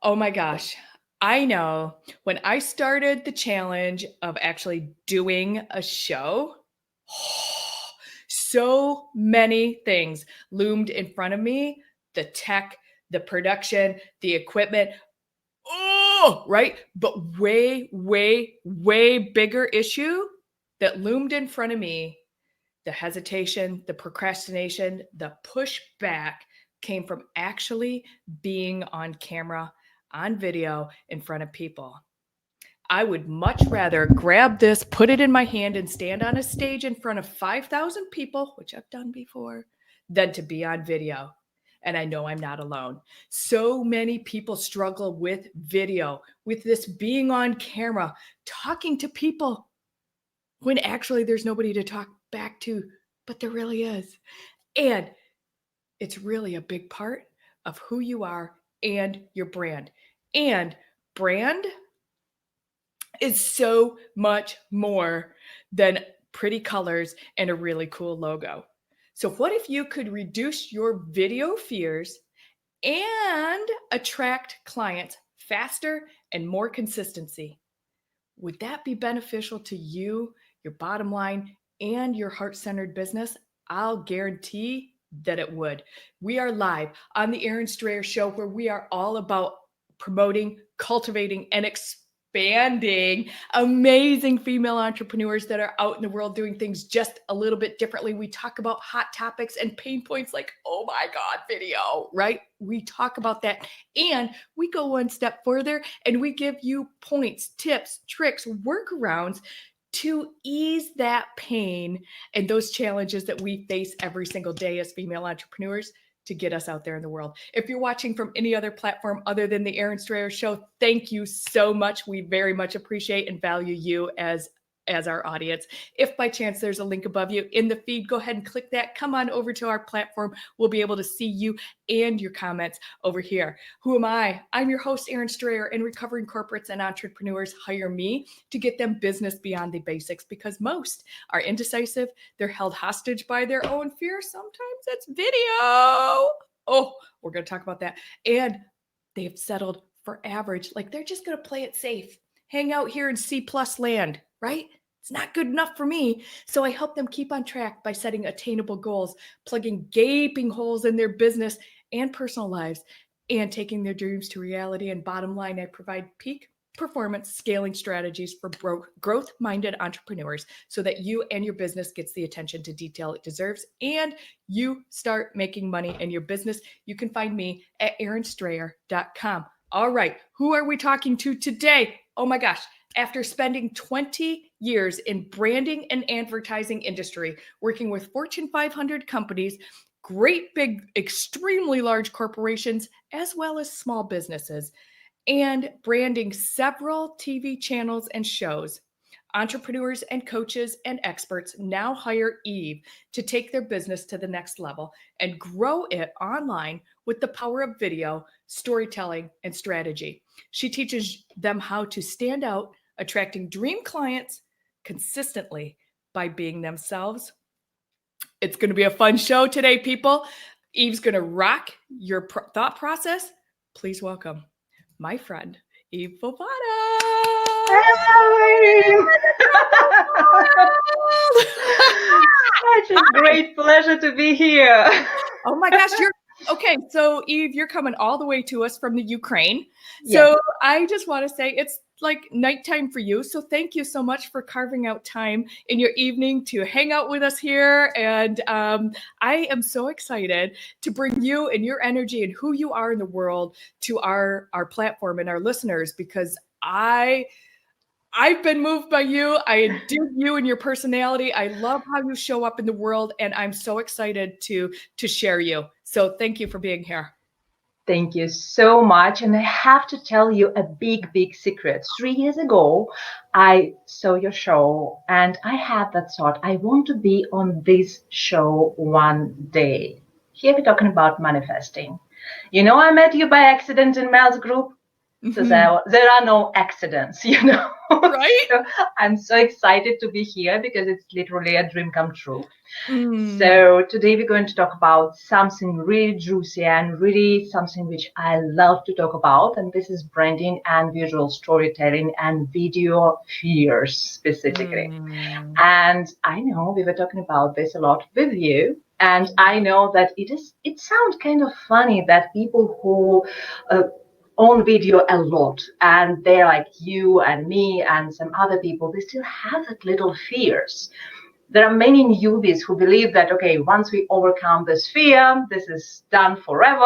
Oh my gosh. I know when I started the challenge of actually doing a show, so many things loomed in front of me, the tech, the production, the equipment. Oh, right. But way, way, way bigger issue that loomed in front of me, the hesitation, the procrastination, the pushback came from actually being on camera, on video in front of people. I would much rather grab this, put it in my hand, and stand on a stage in front of 5,000 people, which I've done before, than to be on video. And I know I'm not alone. So many people struggle with video, with this being on camera, talking to people when actually there's nobody to talk back to, but there really is. And it's really a big part of who you are and your brand. And brand is so much more than pretty colors and a really cool logo. So, what if you could reduce your video fears and attract clients faster and more consistency? Would that be beneficial to you, your bottom line, and your heart-centered business? I'll guarantee that it would. We are live on the Erin Strayer Show, where we are all about promoting, cultivating, and expanding amazing female entrepreneurs that are out in the world doing things just a little bit differently. We talk about hot topics and pain points like, oh my God, video, right? We talk about that. And we go one step further and we give you points, tips, tricks, workarounds to ease that pain and those challenges that we face every single day as female entrepreneurs to get us out there in the world. If you're watching from any other platform other than the Erin Strayer Show, thank you so much. We very much appreciate and value you as our audience. If by chance there's a link above you in the feed, go ahead and click that. Come on over to our platform. We'll be able to see you and your comments over here. Who am I? I'm your host, Erin Strayer, and recovering corporates and entrepreneurs hire me to get them business beyond the basics because most are indecisive. They're held hostage by their own fear. Sometimes it's video. Oh, we're going to talk about that. And they've settled for average. Like they're just going to play it safe. Hang out here in C+ land, right? It's not good enough for me. So I help them keep on track by setting attainable goals, plugging gaping holes in their business and personal lives, and taking their dreams to reality. And bottom line, I provide peak performance scaling strategies for growth-minded entrepreneurs so that you and your business gets the attention to detail it deserves and you start making money in your business. You can find me at erinstrayer.com. All right, who are we talking to today? Oh my gosh. After spending 20 years in branding and advertising industry, working with Fortune 500 companies, great big, extremely large corporations, as well as small businesses, and branding several TV channels and shows, entrepreneurs and coaches and experts now hire Eve to take their business to the next level and grow it online with the power of video, storytelling, and strategy. She teaches them how to stand out, attracting dream clients consistently by being themselves. It's going to be a fun show today, people. Eve's going to rock your thought process. Please welcome my friend, Eve Bovada. Such a great pleasure to be here. Oh my gosh, okay. So Eve, you're coming all the way to us from the Ukraine. Yes. So I just want to say it's like nighttime for you. So thank you so much for carving out time in your evening to hang out with us here. And I am so excited to bring you and your energy and who you are in the world to our platform and our listeners, because I've been moved by you. I dig you and your personality. I love how you show up in the world, and I'm so excited to share you. So thank you for being here. Thank you so much. And I have to tell you a big, big secret. 3 years ago, I saw your show and I had that thought, I want to be on this show one day. Here we're talking about manifesting. You know, I met you by accident in Mel's group. So there are no accidents, Right? So I'm so excited to be here because it's literally a dream come true. Mm. So today we're going to talk about something really juicy and really something which I love to talk about. And this is branding and visual storytelling and video fears specifically. Mm. And I know we were talking about this a lot with you. And I know that it sounds kind of funny that people who own video a lot and they're like you and me and some other people, they still have that little fears. There are many newbies who believe that, okay, once we overcome this fear, this is done forever,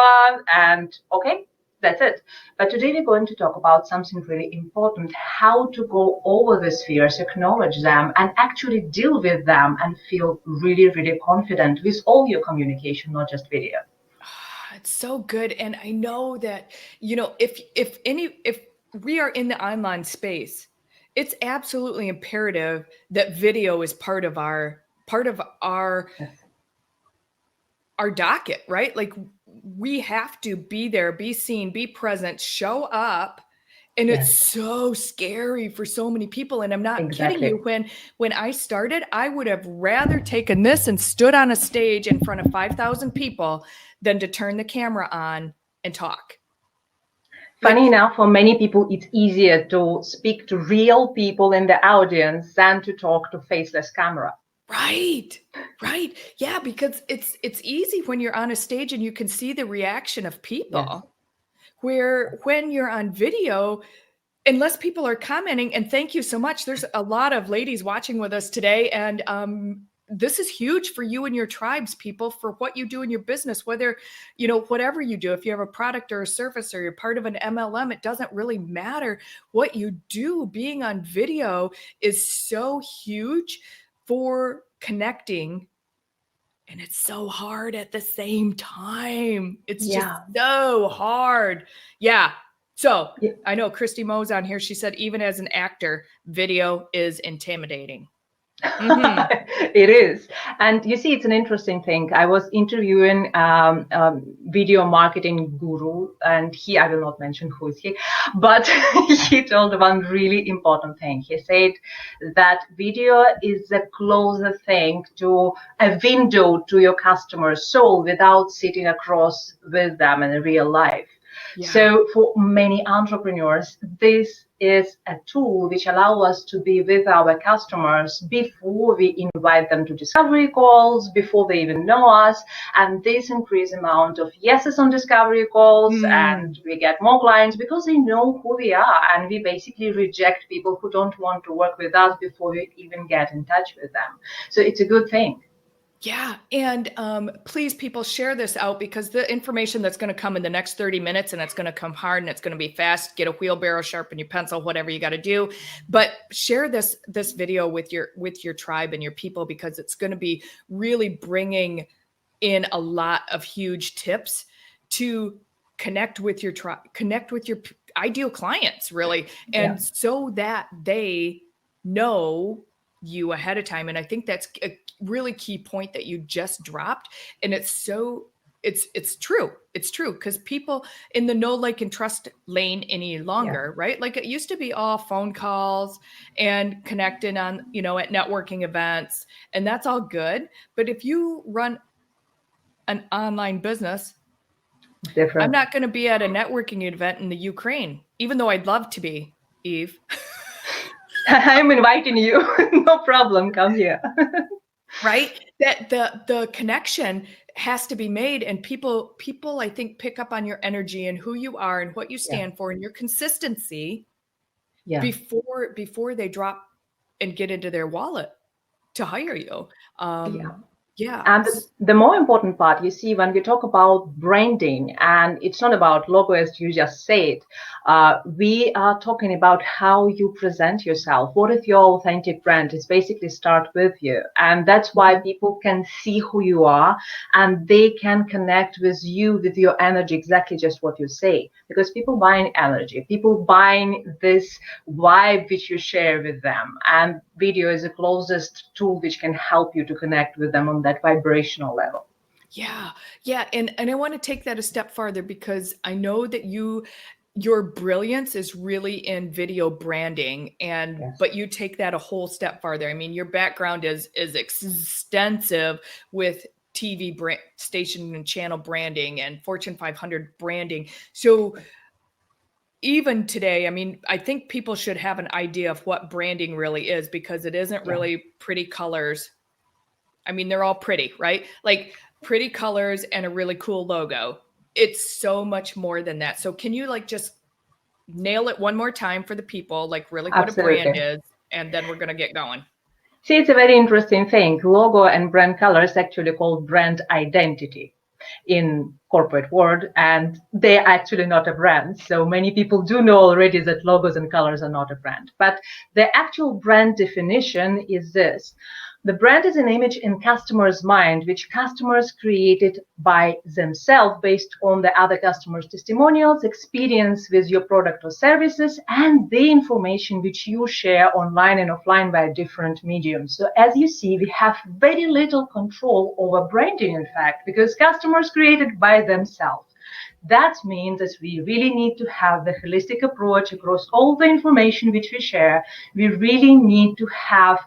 and okay, that's it. But today we're going to talk about something really important, how to go over these fears, acknowledge them, and actually deal with them and feel really, really confident with all your communication, not just video. It's so good. And I know that, if we are in the online space, it's absolutely imperative that video is part of our Yes. our docket, right? Like we have to be there, be seen, be present, show up. And Yes, it's so scary for so many people. And I'm not kidding you. exactly. When I started, I would have rather taken this and stood on a stage in front of 5,000 people than to turn the camera on and talk. Funny Like, enough, for many people, it's easier to speak to real people in the audience than to talk to faceless camera. right. Right. Yeah, because it's easy when you're on a stage and you can see the reaction of Yes. people. Where when you're on video, unless people are commenting, and thank you so much. There's a lot of ladies watching with us today, and this is huge for you and your tribes, people, for what you do in your business, whether, whatever you do, if you have a product or a service or you're part of an MLM, it doesn't really matter what you do. Being on video is so huge for connecting, and it's so hard at the same time. It's just Yeah. so hard. Yeah. So Yeah. I know Christy Mo's on here. She said, even as an actor, video is intimidating. Mm-hmm. It is. And you see, it's an interesting thing. I was interviewing video marketing guru, and I will not mention who is he, but he told one really important thing. He said that video is the closest thing to a window to your customer's soul without sitting across with them in real life. Yeah. So for many entrepreneurs, this is a tool which allows us to be with our customers before we invite them to discovery calls, before they even know us. And this increases amount of yeses on discovery calls, and we get more clients because they know who we are. And we basically reject people who don't want to work with us before we even get in touch with them. So it's a good thing. Yeah. And please, people, share this out, because the information that's going to come in the next 30 minutes, and it's going to come hard and it's going to be fast. Get a wheelbarrow, sharpen your pencil, whatever you got to do. But share this video with your tribe and your people, because it's going to be really bringing in a lot of huge tips to connect with your tribe, connect with your ideal clients, really. And so that they know you ahead of time. And I think that's a really key point that you just dropped. And it's true. It's true, because people in the know, like, and trust lane any longer, right? Like it used to be all phone calls and connecting on, at networking events, and that's all good. But if you run an online business, Different. I'm not going to be at a networking event in the Ukraine, even though I'd love to be, Eve. I'm inviting you. No problem. Come here. Right? That the connection has to be made, and people I think pick up on your energy and who you are and what you stand for and your consistency before they drop and get into their wallet to hire you. Yeah. And the more important part, you see, when we talk about branding, and it's not about logo as you just said, we are talking about how you present yourself. What is your authentic brand? It's basically start with you. And that's why people can see who you are, and they can connect with you, with your energy, exactly just what you say. Because people buying energy, people buying this vibe which you share with them. And video is the closest tool which can help you to connect with them on that vibrational level. Yeah. And I want to take that a step farther, because I know that you your brilliance is really in video branding, Yes. but you take that a whole step farther. I mean, your background is extensive with TV station and channel branding and Fortune 500 branding. So even today, I mean, I think people should have an idea of what branding really is, because it isn't Yeah. really pretty colors. I mean, they're all pretty, right? Like pretty colors and a really cool logo. It's so much more than that. So can you like just nail it one more time for the people, like really what a brand Absolutely. is, and then we're going to get going. See, it's a very interesting thing. Logo and brand color is actually called brand identity in corporate world, and they're actually not a brand. So many people do know already that logos and colors are not a brand. But the actual brand definition is this. The brand is an image in customers' mind, which customers created by themselves based on the other customers' testimonials, experience with your product or services, and the information which you share online and offline by different mediums. So as you see, we have very little control over branding, in fact, because customers created by themselves. That means that we really need to have the holistic approach across all the information which we share. We really need to have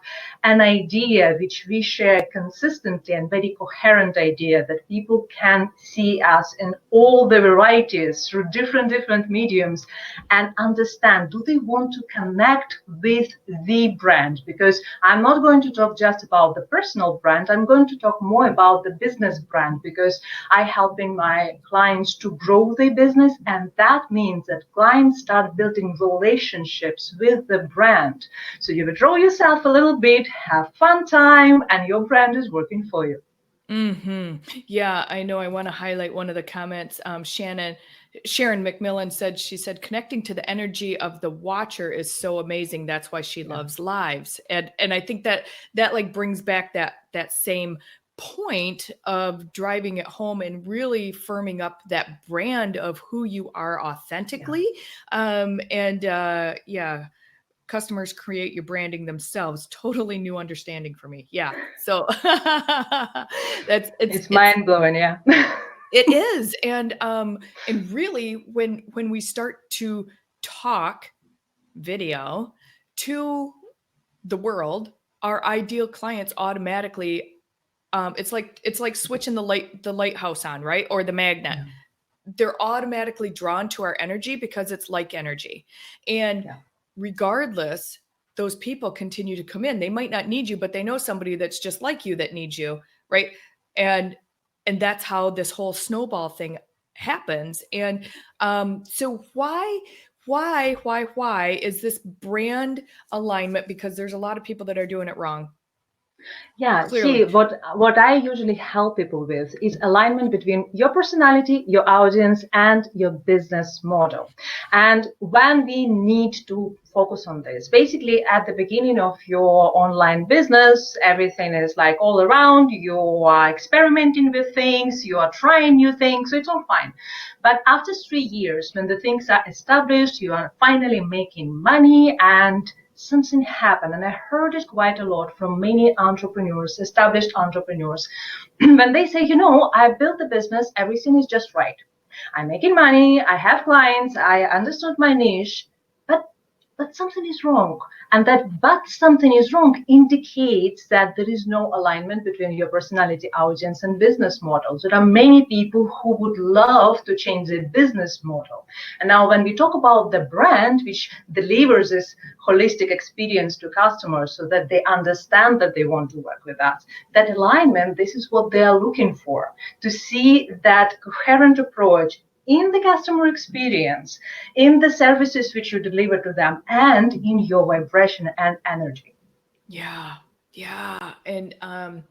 an idea which we share consistently and very coherent idea that people can see us in all the varieties through different mediums and understand, do they want to connect with the brand? Because I'm not going to talk just about the personal brand. I'm going to talk more about the business brand, because I helping my clients to grow their business, and that means that clients start building relationships with the brand. So you withdraw yourself a little bit, have fun time, and your brand is working for you. Yeah, I know. I want to highlight one of the comments. Sharon McMillan she said, connecting to the energy of the watcher is so amazing. That's why she Yeah. loves lives. And I think that like brings back that same point of driving it home and really firming up that brand of who you are authentically. Yeah, customers create your branding themselves. Totally new understanding for me. Yeah. So that's It's mind blowing, yeah. it is. And really when we start to talk video to the world, our ideal clients automatically it's like switching the lighthouse on, right? Or the magnet. Yeah. They're automatically drawn to our energy because it's like energy. And Yeah. regardless, those people continue to come in. They might not need you, but they know somebody that's just like you that needs you, right? And that's how this whole snowball thing happens. And so why is this brand alignment? Because there's a lot of people that are doing it wrong. Yeah, Clearly. see, what I usually help people with is alignment between your personality, your audience, and your business model. And when we need to focus on this, basically at the beginning of your online business, everything is like all around. You are experimenting with things, you are trying new things, so it's all fine. But after 3 years, when the things are established, you are finally making money and something happened, and I heard it quite a lot from many entrepreneurs, established entrepreneurs, when they say, I built the business, everything is just right. I'm making money, I have clients, I understood my niche, but something is wrong. And that but something is wrong indicates that there is no alignment between your personality, audience, and business models. There are many people who would love to change their business model. And now when we talk about the brand, which delivers this holistic experience to customers so that they understand that they want to work with us, that alignment, this is what they are looking for, to see that coherent approach in the customer experience, in the services which you deliver to them, and in your vibration and energy. Yeah. Yeah. And a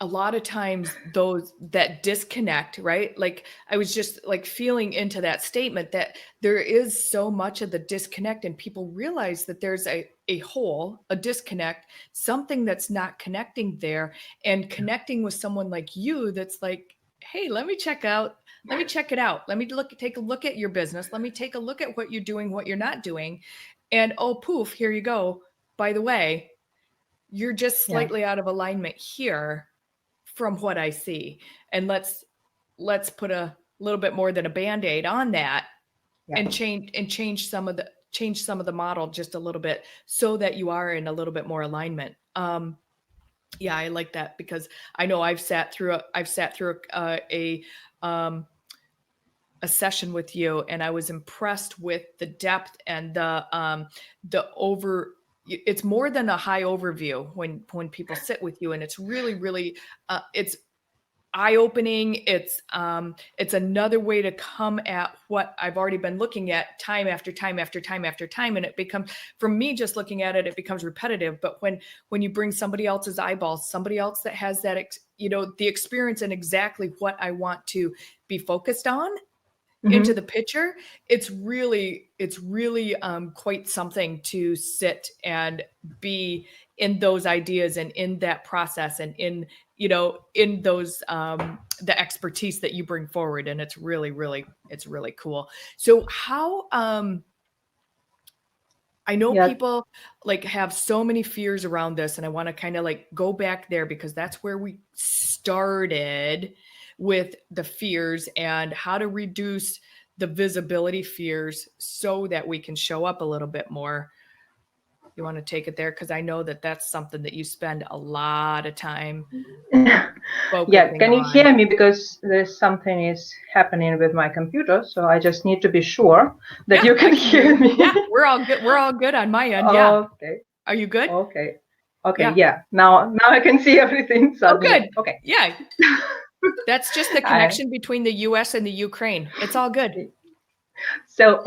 lot of times those that disconnect, right? Like I was just like feeling into that statement that there is so much of the disconnect, and people realize that there's a hole, a disconnect, something that's not connecting there, and connecting with someone like you that's like, hey, let me check it out. Let me take a look at your business. Let me take a look at what you're doing, what you're not doing. And oh poof, here you go. By the way, you're just Yeah. slightly out of alignment here from what I see. And let's put a little bit more than a Band-Aid on that, Yeah. and change some of the model just a little bit so that you are in a little bit more alignment. Yeah, I like that, because I know I've sat through a session with you, and I was impressed with the depth and the over. It's more than a high overview when people sit with you, and it's really it's eye-opening. It's another way to come at what I've already been looking at time after time after time after time, and it becomes, for me, just looking at it, it becomes repetitive. But when you bring somebody else's eyeballs, somebody else that has that the experience and exactly what I want to be focused on into the picture, it's really quite something to sit and be in those ideas and in that process and in those the expertise that you bring forward. And it's really cool. So how I know people like have so many fears around this, and I want to kind of like go back there, because that's where we started with the fears and how to reduce the visibility fears so that we can show up a little bit more. You want to take it there? Because I know that that's something that you spend a lot of time Yeah, can you on. hear me? Because there's something is happening with my computer, so I just need to be sure that you can hear me. Yeah, we're all good. We're all good on my end. Yeah. Okay. Are you good? Okay. Yeah. Now I can see everything suddenly. Oh, good. Okay. Yeah. That's just the connection between the US and the Ukraine. It's all good. So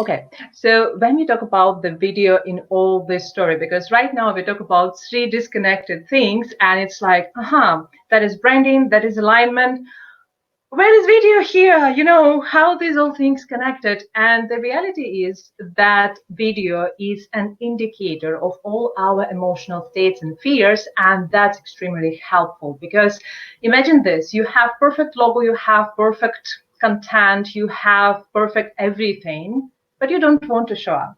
when we talk about the video in all this story, because right now we talk about three disconnected things, and it's like, that is branding, that is alignment. Where is video here? How these all things connected. And the reality is that video is an indicator of all our emotional states and fears. And that's extremely helpful, because imagine this: you have perfect logo, you have perfect content, you have perfect everything, but you don't want to show up.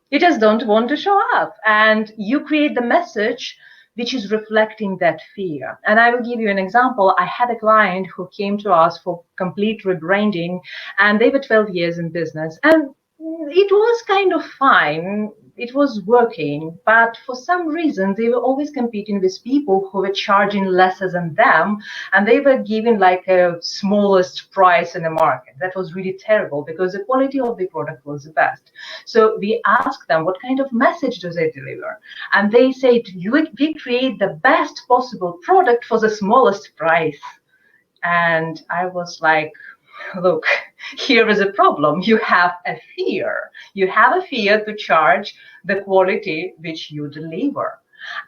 You just don't want to show up. And you create the message which is reflecting that fear. And I will give you an example. I had a client who came to us for complete rebranding, and they were 12 years in business. And it was kind of fine. It was working, but for some reason they were always competing with people who were charging lesser than them, and they were giving like a smallest price in the market. That was really terrible, because the quality of the product was the best. So we asked them, what kind of message do they deliver? And they said, we create the best possible product for the smallest price. And I was like, look, here is a problem. You have a fear. You have a fear to charge the quality which you deliver.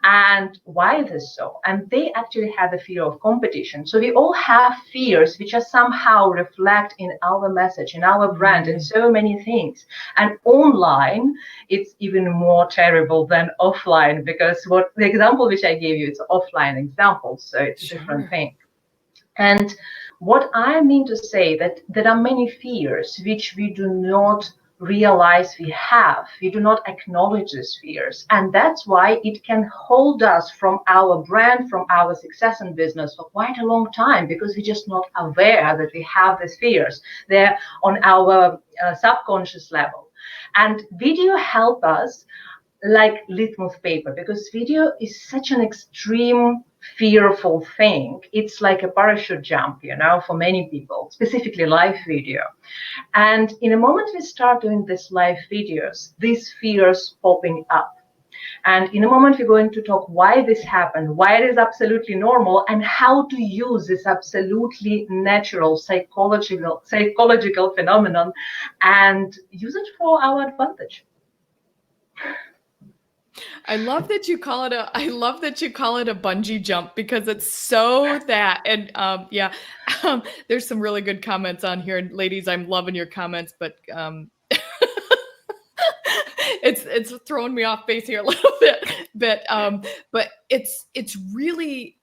And why is this so? And they actually have a fear of competition. So we all have fears which are somehow reflect in our message, in our brand, in so many things. And online, it's even more terrible than offline, because the example which I gave you, it's an offline example. So it's a different thing. And what I mean to say that there are many fears which we do not realize we have. We do not acknowledge these fears. And that's why it can hold us from our brand, from our success in business for quite a long time, because we're just not aware that we have these fears. They're on our subconscious level. And video help us like litmus paper, because video is such an extreme fearful thing. It's like a parachute jump, for many people, specifically live video. And in a moment we start doing these live videos, these fears popping up. And in a moment we're going to talk why this happened, why it is absolutely normal, and how to use this absolutely natural psychological phenomenon and use it for our advantage. I love that you call it a bungee jump, because it's so that. And there's some really good comments on here. And ladies, I'm loving your comments, but it's throwing me off base here a little bit. But it's really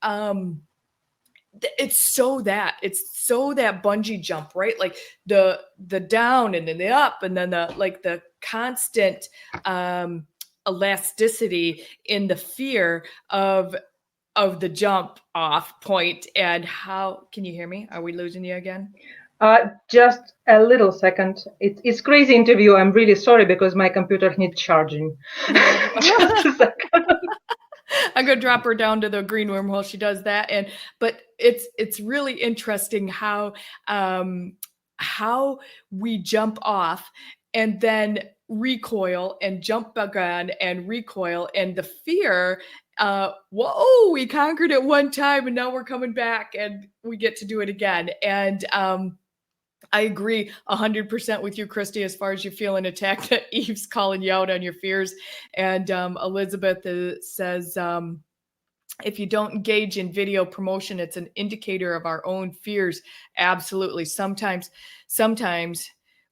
it's so that bungee jump, right? Like the down and then the up, and then the constant elasticity in the fear of the jump off point. And how can you hear me? Are we losing you again? Just a little second. It's crazy interview. I'm really sorry because my computer needs charging. No. Just a second. I'm gonna drop her down to the green room while she does that. And but it's really interesting how we jump off and then recoil and jump back on and recoil, and the fear, whoa, we conquered it one time and now we're coming back and we get to do it again. And I agree 100% with you, Christy, as far as you feeling attacked. That Eve's calling you out on your fears. And Elizabeth says, if you don't engage in video promotion, it's an indicator of our own fears. Absolutely. Sometimes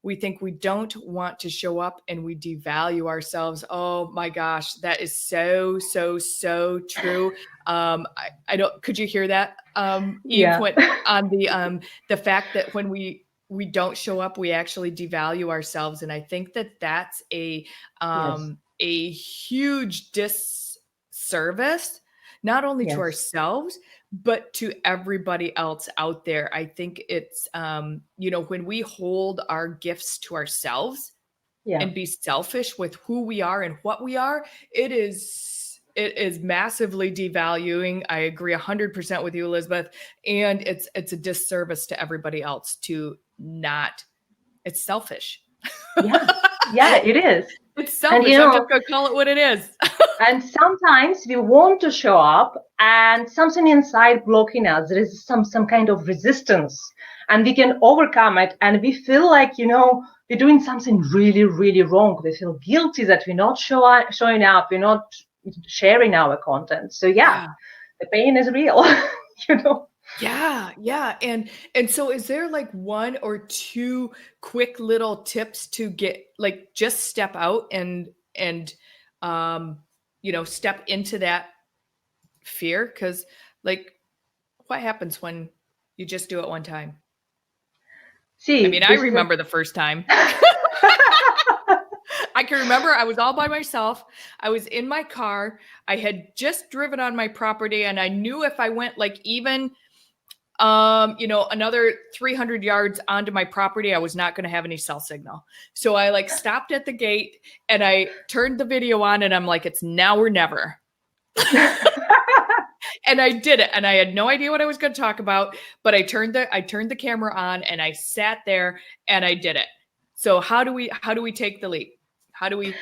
we think we don't want to show up and we devalue ourselves. Oh my gosh, that is so true. I don't, could you hear that? Eve Yeah. went on the fact that when we don't show up, we actually devalue ourselves. And I think that that's Yes. a huge disservice, not only to Yes. ourselves, but to everybody else out there. I think it's, when we hold our gifts to ourselves Yeah. and be selfish with who we are and what we are, it is massively devaluing. I agree 100% with you, Elizabeth. And it's a disservice to everybody else to not, it's selfish. Yeah. Yeah, it is. It's And selfish. I'm just going to call it what it is. and sometimes we want to show up and something inside blocking us. There is some kind of resistance and we can overcome it. And we feel like, we're doing something really, really wrong. We feel guilty that we're not showing up. We're not sharing our content. So yeah, Yeah. the pain is real, you know. Yeah. And so is there like one or two quick little tips to get, like, just step out and um step into that fear? Cuz, like, what happens when you just do it one time? I See, mean, I this is a remember the first time. I can remember I was all by myself. I was in my car. I had just driven on my property and I knew if I went like even another 300 yards onto my property, I was not going to have any cell signal. So I like stopped at the gate and I turned the video on and I'm like, it's now or never. And I did it. And I had no idea what I was going to talk about, but I turned the camera on and I sat there and I did it. So how do we take the leap? How do we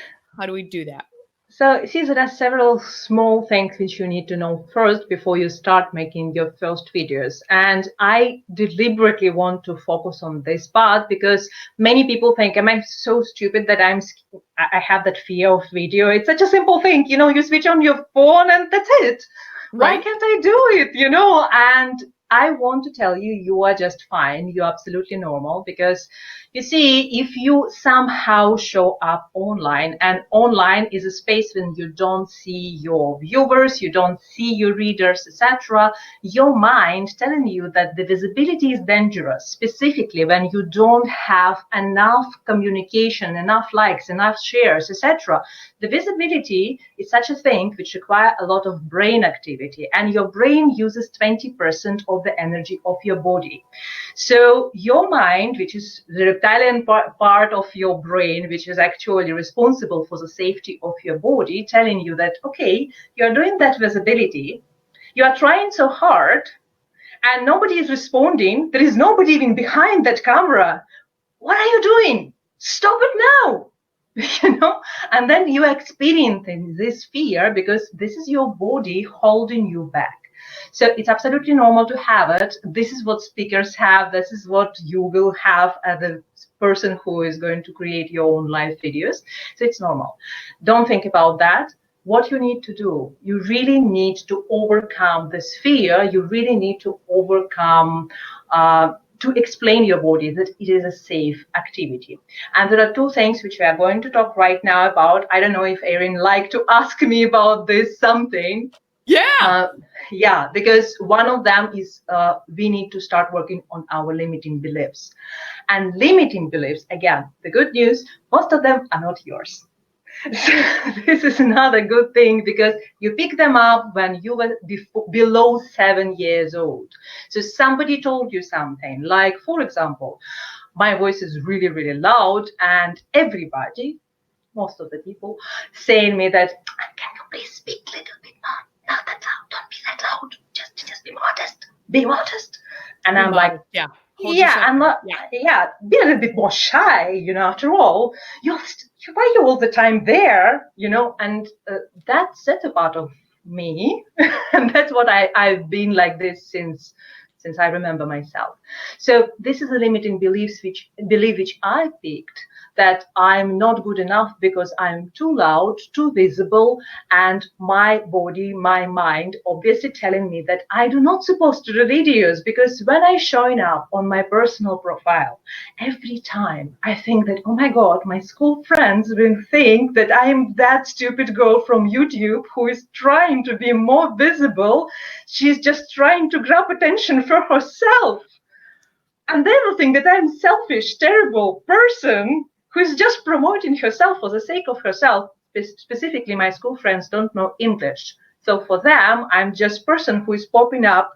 do that? So, see, there are several small things which you need to know first before you start making your first videos. And I deliberately want to focus on this part because many people think, am I so stupid that I have that fear of video? It's such a simple thing. You switch on your phone and that's it. Why Right? can't I do it? And I want to tell you, you are just fine. You're absolutely normal because you see, if you somehow show up online, and online is a space when you don't see your viewers, you don't see your readers, etc., your mind telling you that the visibility is dangerous, specifically when you don't have enough communication, enough likes, enough shares, etc. The visibility is such a thing which requires a lot of brain activity, and your brain uses 20% of the energy of your body. So your mind, which is the reptilian part of your brain, which is actually responsible for the safety of your body, telling you that, okay, you're doing that visibility, you are trying so hard, and nobody is responding. There is nobody even behind that camera. What are you doing? Stop it now. And then you experience this fear because this is your body holding you back. So it's absolutely normal to have it. This is what speakers have. This is what you will have as a person who is going to create your own live videos. So it's normal. Don't think about that. What you need to do, you really need to overcome this fear. You really need to overcome to explain your body that it is a safe activity. And there are two things which we are going to talk right now about. I don't know if Erin like to ask me about this something. Yeah. Yeah, because one of them is we need to start working on our limiting beliefs. And limiting beliefs, again, the good news, most of them are not yours. So this is another good thing because you pick them up when you were below 7 years old. So somebody told you something, like, for example, my voice is really, really loud, and everybody, most of the people, saying me that, can you please speak a little bit more? Not that loud. Don't be that loud. Just be modest. Be modest. And Be I'm like, modest. Yeah. Hold yeah, yourself I'm back. not. Yeah. Yeah, be a little bit more shy. After all, why are you all the time there? And that set a part of me, and that's what I've been like this since I remember myself. So this is a limiting belief which I picked, that I'm not good enough because I'm too loud, too visible, and my body, my mind, obviously telling me that I do not supposed to do videos, because when I showing up on my personal profile, every time I think that, oh my God, my school friends will think that I am that stupid girl from YouTube who is trying to be more visible. She's just trying to grab attention for herself. And they will think that I'm selfish, terrible person who is just promoting herself for the sake of herself. Specifically, my school friends don't know English. So for them, I'm just person who is popping up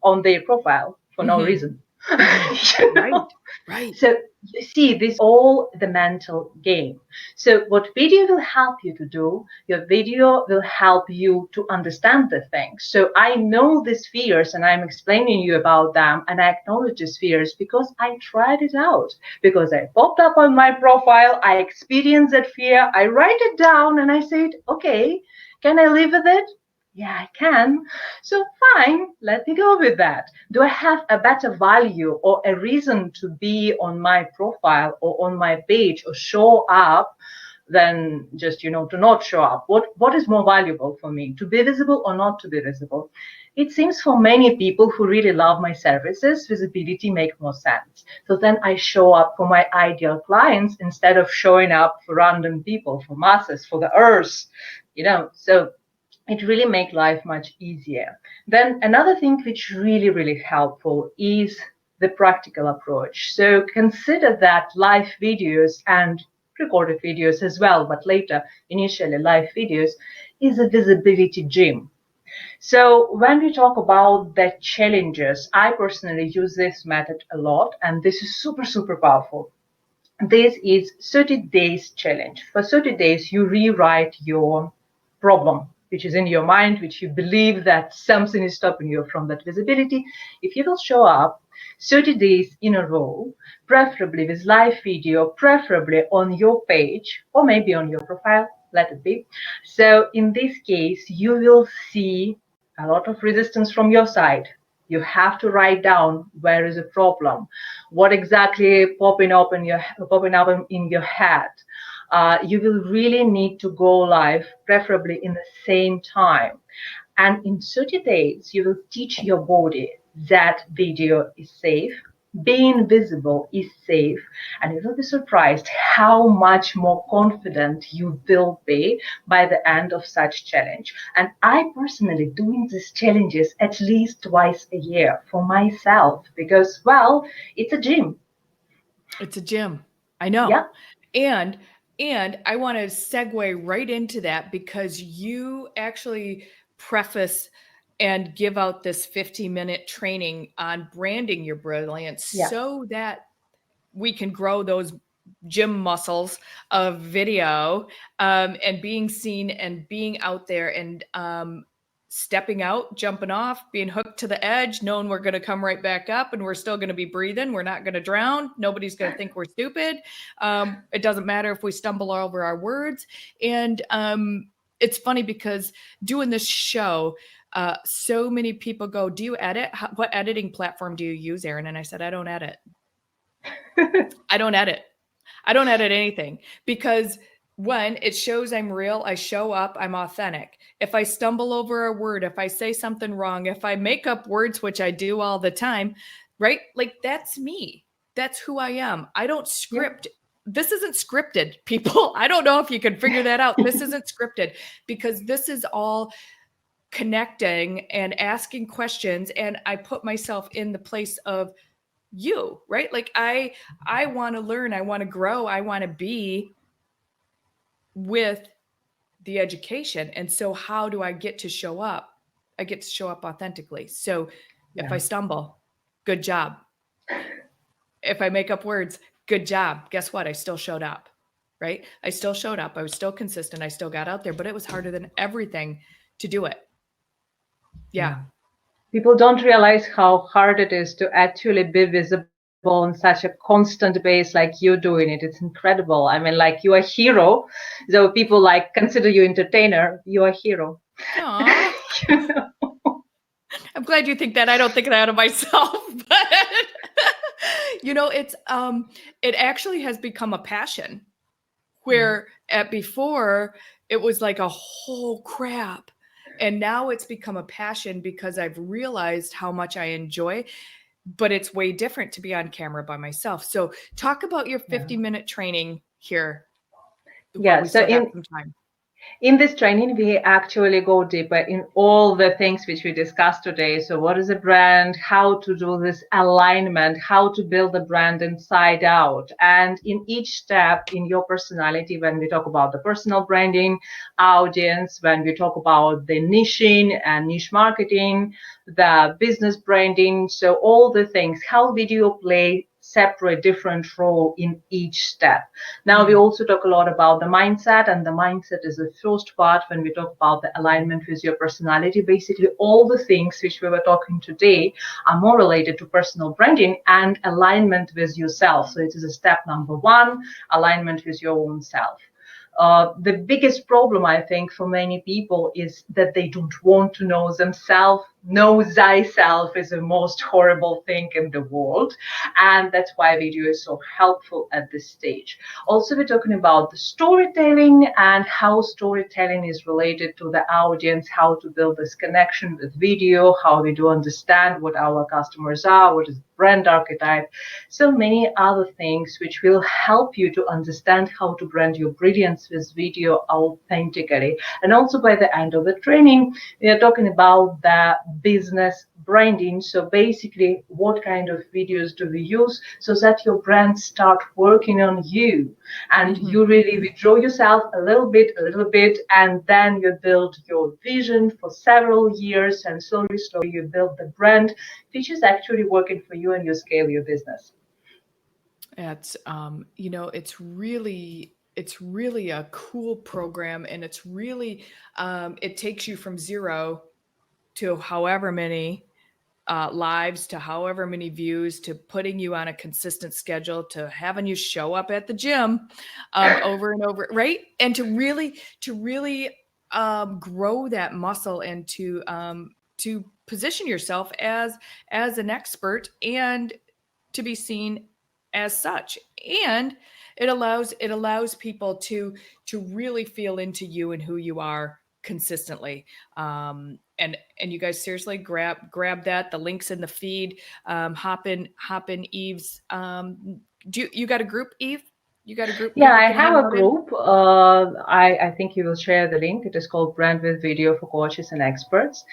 on their profile for no Mm-hmm. reason. Mm-hmm. Right. Right. So you see, this all the mental game. So what video will help you to do, your video will help you to understand the things. So I know these fears and I'm explaining you about them, and I acknowledge these fears because I tried it out, because I popped up on my profile, I experienced that fear, I write it down and I said, okay, can I live with it? Yeah, I can. So fine, let me go with that. Do I have a better value or a reason to be on my profile or on my page or show up than just, to not show up? What is more valuable for me, to be visible or not to be visible? It seems for many people who really love my services, visibility makes more sense. So then I show up for my ideal clients instead of showing up for random people, for masses, for the earth, so it really make life much easier. Then another thing which really helpful is the practical approach. So consider that live videos and recorded videos as well, but later initially live videos is a visibility gym. So when we talk about the challenges, I personally use this method a lot, and this is super powerful. This is 30 days challenge. For 30 days, you rewrite your problem, which is in your mind, which you believe that something is stopping you from that visibility. If you will show up 30 days in a row, preferably with live video, preferably on your page or maybe on your profile, let it be. So in this case, you will see a lot of resistance from your side. You have to write down where is the problem, what exactly popping up in your head. You will really need to go live, preferably in the same time. And in 30 days, you will teach your body that video is safe, being visible is safe, and you will be surprised how much more confident you will be by the end of such challenge. And I personally doing these challenges at least twice a year for myself because, well, it's a gym. It's a gym. I know. Yeah, And and I want to segue right into that because you actually preface and give out this 50-minute training on branding your brilliance yeah. so that we can grow those gym muscles of video, and being seen and being out there and stepping out, jumping off, being hooked to the edge, knowing we're going to come right back up and we're still going to be breathing. We're not going to drown. Nobody's going to think we're stupid. It doesn't matter if we stumble over our words. And it's funny because doing this show, so many people go, do you edit? What editing platform do you use, Erin? And I said, I don't edit. I don't edit. I don't edit anything because when it shows I'm real, I show up, I'm authentic. If I stumble over a word, if I say something wrong, if I make up words, which I do all the time, right? Like that's me. That's who I am. I don't Yeah. script. This isn't scripted, people. I don't know if you can figure that out. This isn't scripted because this is all connecting and asking questions. And I put myself in the place of you, right? Like I want to learn, I want to grow, I want to be with the education. And so how do I get to show up? I get to show up authentically. So if I stumble, good job. If I make up words, good job. Guess what? I still showed up, right? I still showed up. I was still consistent. I still got out there, but it was harder than everything to do it. Yeah. People don't realize how hard it is to actually be visible on such a constant base like you're doing it. It's incredible. I mean, like, you're a hero. So people like consider you entertainer. You're a hero. Aw. I'm glad you think that. I don't think that of myself, but it actually has become a passion where at before it was like a whole crap. And now it's become a passion because I've realized how much I enjoy, but it's way different to be on camera by myself. So talk about your 50-minute training here while we So still got some time. in this training, we actually go deeper in all the things which we discussed today. So what is a brand, how to do this alignment, how to build a brand inside out. And in each step in your personality, when we talk about the personal branding, audience, when we talk about the niching and niche marketing, the business branding, so all the things, how video play separate different role in each step. Now we also talk a lot about the mindset, and the mindset is the first part when we talk about the alignment with your personality. Basically all the things which we were talking today are more related to personal branding and alignment with yourself. So it is a step number one, alignment with your own self. The biggest problem, I think, for many people is that they don't want to know themselves. Know thyself is the most horrible thing in the world. And that's why video is so helpful at this stage. Also, we're talking about the storytelling and how storytelling is related to the audience, how to build this connection with video, how we do understand what our customers are, what is brand archetype, so many other things which will help you to understand how to brand your brilliance with video authentically. And also by the end of the training, we are talking about the business branding. So basically, what kind of videos do we use so that your brand start working on you and you really withdraw yourself a little bit, and then you build your vision for several years, and slowly you build the brand which is actually working for you, and you scale your business. It's it's really a cool program, and it's really it takes you from zero to however many lives, to however many views, to putting you on a consistent schedule, to having you show up at the gym over and over, right? And to really grow that muscle, and to position yourself as an expert, and to be seen as such. And it allows people to really feel into you and who you are consistently. And you guys seriously grab that. The links in the feed. Hop in Eve's. Do you got a group, Eve? You got a group Yeah, people I can hang have a out in? group. I think you will share the link. It is called Brand with Video for Coaches and Experts.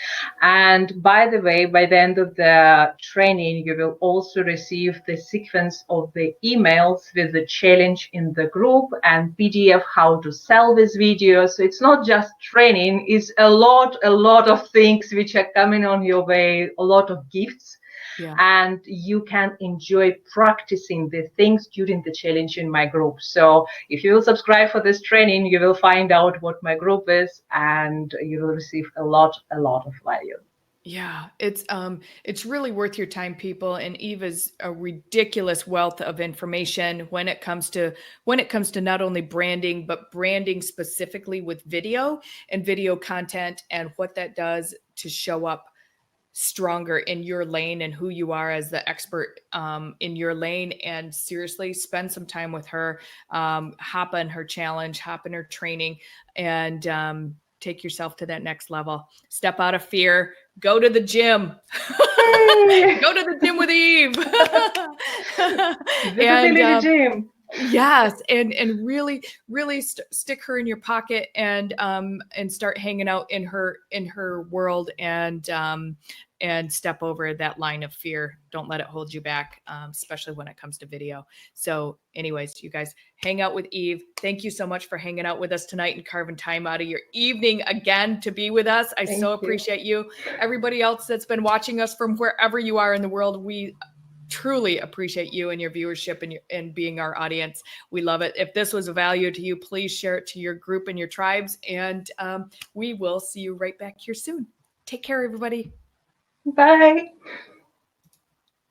And by the way, by the end of the training, you will also receive the sequence of the emails with the challenge in the group and PDF how to sell this video. So it's not just training, it's a lot of things which are coming on your way, a lot of gifts. Yeah. And you can enjoy practicing the things during the challenge in my group. So if you will subscribe for this training, you will find out what my group is, and you will receive a lot of value. Yeah, it's really worth your time, people. And Eve is a ridiculous wealth of information when it comes to not only branding, but branding specifically with video and video content, and what that does to show up stronger in your lane and who you are as the expert in your lane. And seriously, spend some time with her. Hop on her challenge, hop in her training, and take yourself to that next level. Step out of fear. Go to the gym. Go to the gym with Eve. Visibility gym. Yes, and really stick her in your pocket, and start hanging out in her world, and and step over that line of fear. Don't let it hold you back, especially when it comes to video. So anyways, you guys hang out with Eve. Thank you so much for hanging out with us tonight and carving time out of your evening again to be with us. I so appreciate you. Everybody else that's been watching us from wherever you are in the world, we truly appreciate you and your viewership and being our audience. We love it. If this was a value to you, please share it to your group and your tribes. And we will see you right back here soon. Take care, everybody. Bye.